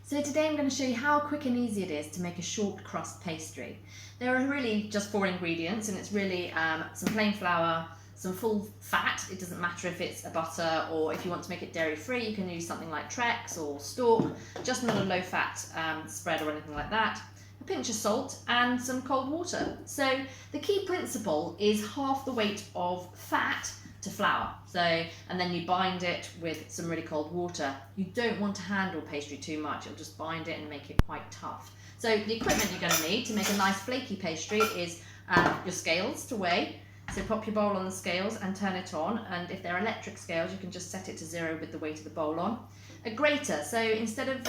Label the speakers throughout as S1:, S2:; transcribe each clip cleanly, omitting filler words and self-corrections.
S1: So today I'm going to show you how quick and easy it is to make a short crust pastry. There are really just 4 ingredients, and it's really some plain flour, some full fat. It doesn't matter if it's a butter or if you want to make it dairy free, you can use something like Trex or Stork, just not a low fat spread or anything like that. A pinch of salt and some cold water. So the key principle is half the weight of fat to flour. So, and then you bind it with some really cold water. You don't want to handle pastry too much, it'll just bind it and make it quite tough. So the equipment you're going to need to make a nice flaky pastry is your scales to weigh. So pop your bowl on the scales and turn it on, and if they're electric scales you can just set it to 0 with the weight of the bowl on. A grater, so instead of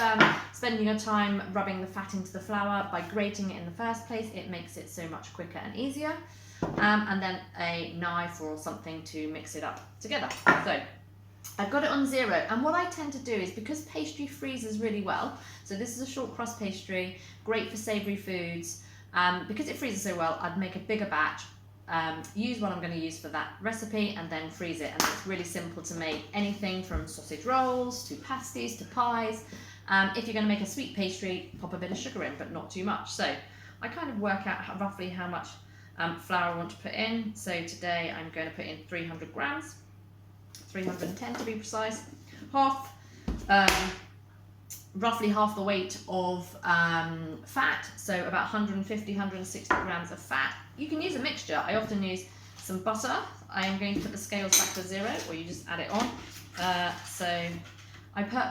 S1: spending your time rubbing the fat into the flour, by grating it in the first place it makes it so much quicker and easier. And then a knife or something to mix it up together. So I've got it on 0, and what I tend to do is, because pastry freezes really well, so this is a short crust pastry, great for savoury foods, because it freezes so well I'd make a bigger batch, use what I'm going to use for that recipe and then freeze it, and it's really simple to make anything from sausage rolls to pasties to pies. If you're going to make a sweet pastry, pop a bit of sugar in, but not too much. So I kind of work out roughly how much flour I want to put in. So today I'm going to put in 300 grams, 310 to be precise, roughly half the weight of fat, so about 150, 160 grams of fat. You can use a mixture. I often use some butter. I am going to put the scales back to 0, or you just add it on.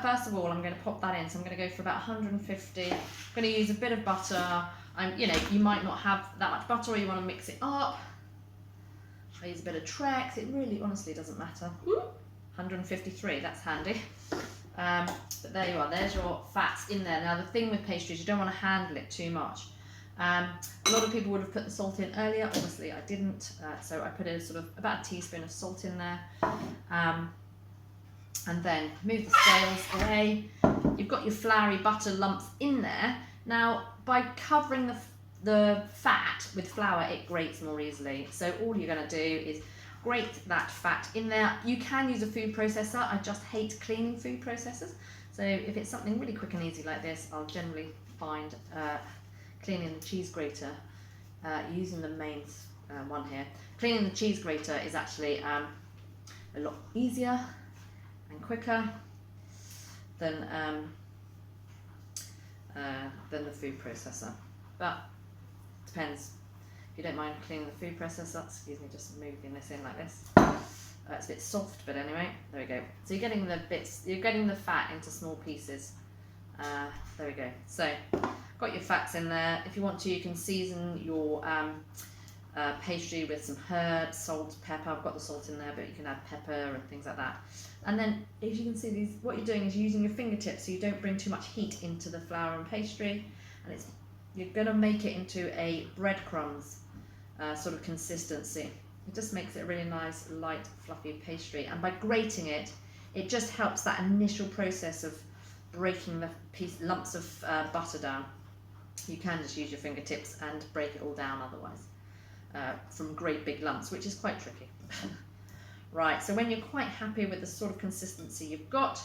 S1: First of all I'm going to pop that in, so I'm going to go for about 150. I'm going to use a bit of butter. You might not have that much butter, or you want to mix it up. I use a bit of Trex. It really honestly doesn't matter. 153, that's handy. But there you are, there's your fats in there. Now the thing with pastries, you don't want to handle it too much. A lot of people would have put the salt in earlier, obviously I didn't, so I put about a teaspoon of salt in there. And then move the scales away. You've got your floury butter lumps in there. Now by covering the fat with flour, it grates more easily. So all you're going to do is grate that fat in there. You can use a food processor. I just hate cleaning food processors. So if it's something really quick and easy like this, I'll generally find cleaning the cheese grater, using the main one here. Cleaning the cheese grater is actually a lot easier and quicker than the food processor. But depends. If you don't mind cleaning the food processor, excuse me, just moving this in like this. It's a bit soft, but anyway, there we go. So you're getting the fat into small pieces. There we go. So got your fats in there. If you want to, you can season your pastry with some herbs, salt, pepper. I've got the salt in there, but you can add pepper and things like that. And then, if you can see what you're doing is using your fingertips, so you don't bring too much heat into the flour and pastry, and you're going to make it into a breadcrumbs sort of consistency. It just makes it a really nice, light, fluffy pastry. And by grating it, it just helps that initial process of breaking the lumps of butter down. You can just use your fingertips and break it all down otherwise, from great big lumps, which is quite tricky. Right, so when you're quite happy with the sort of consistency you've got,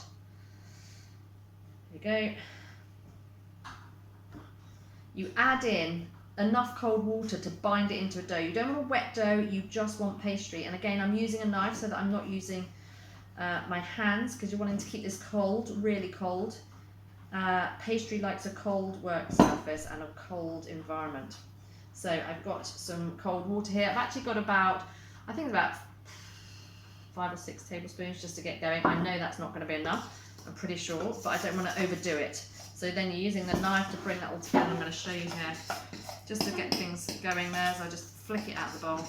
S1: here you go. You add in enough cold water to bind it into a dough. You don't want a wet dough, you just want pastry. And again, I'm using a knife so that I'm not using my hands, because you're wanting to keep this cold, really cold. Pastry likes a cold work surface and a cold environment. So I've got some cold water here. I've actually got about 5 or 6 tablespoons just to get going. I know that's not going to be enough, I'm pretty sure, but I don't want to overdo it. So then you're using the knife to bring that all together. I'm going to show you here, just to get things going there. So I just flick it out of the bowl.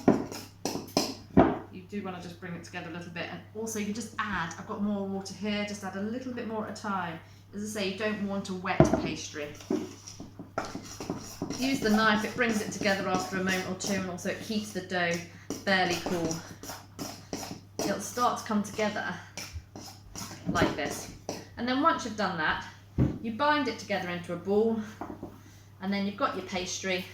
S1: You do want to just bring it together a little bit, and also you can just add, I've got more water here, just add a little bit more at a time. As I say, you don't want a wet pastry. Use the knife, it brings it together after a moment or two, and also it keeps the dough fairly cool. It'll start to come together like this. And then once you've done that, you bind it together into a ball, and then you've got your pastry,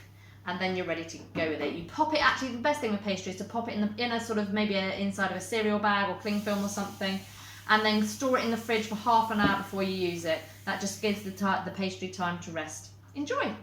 S1: and then you're ready to go with it. You pop it, actually the best thing with pastry is to pop it in a sort of inside of a cereal bag or cling film or something, and then store it in the fridge for half an hour before you use it. That just gives the pastry time to rest. Enjoy!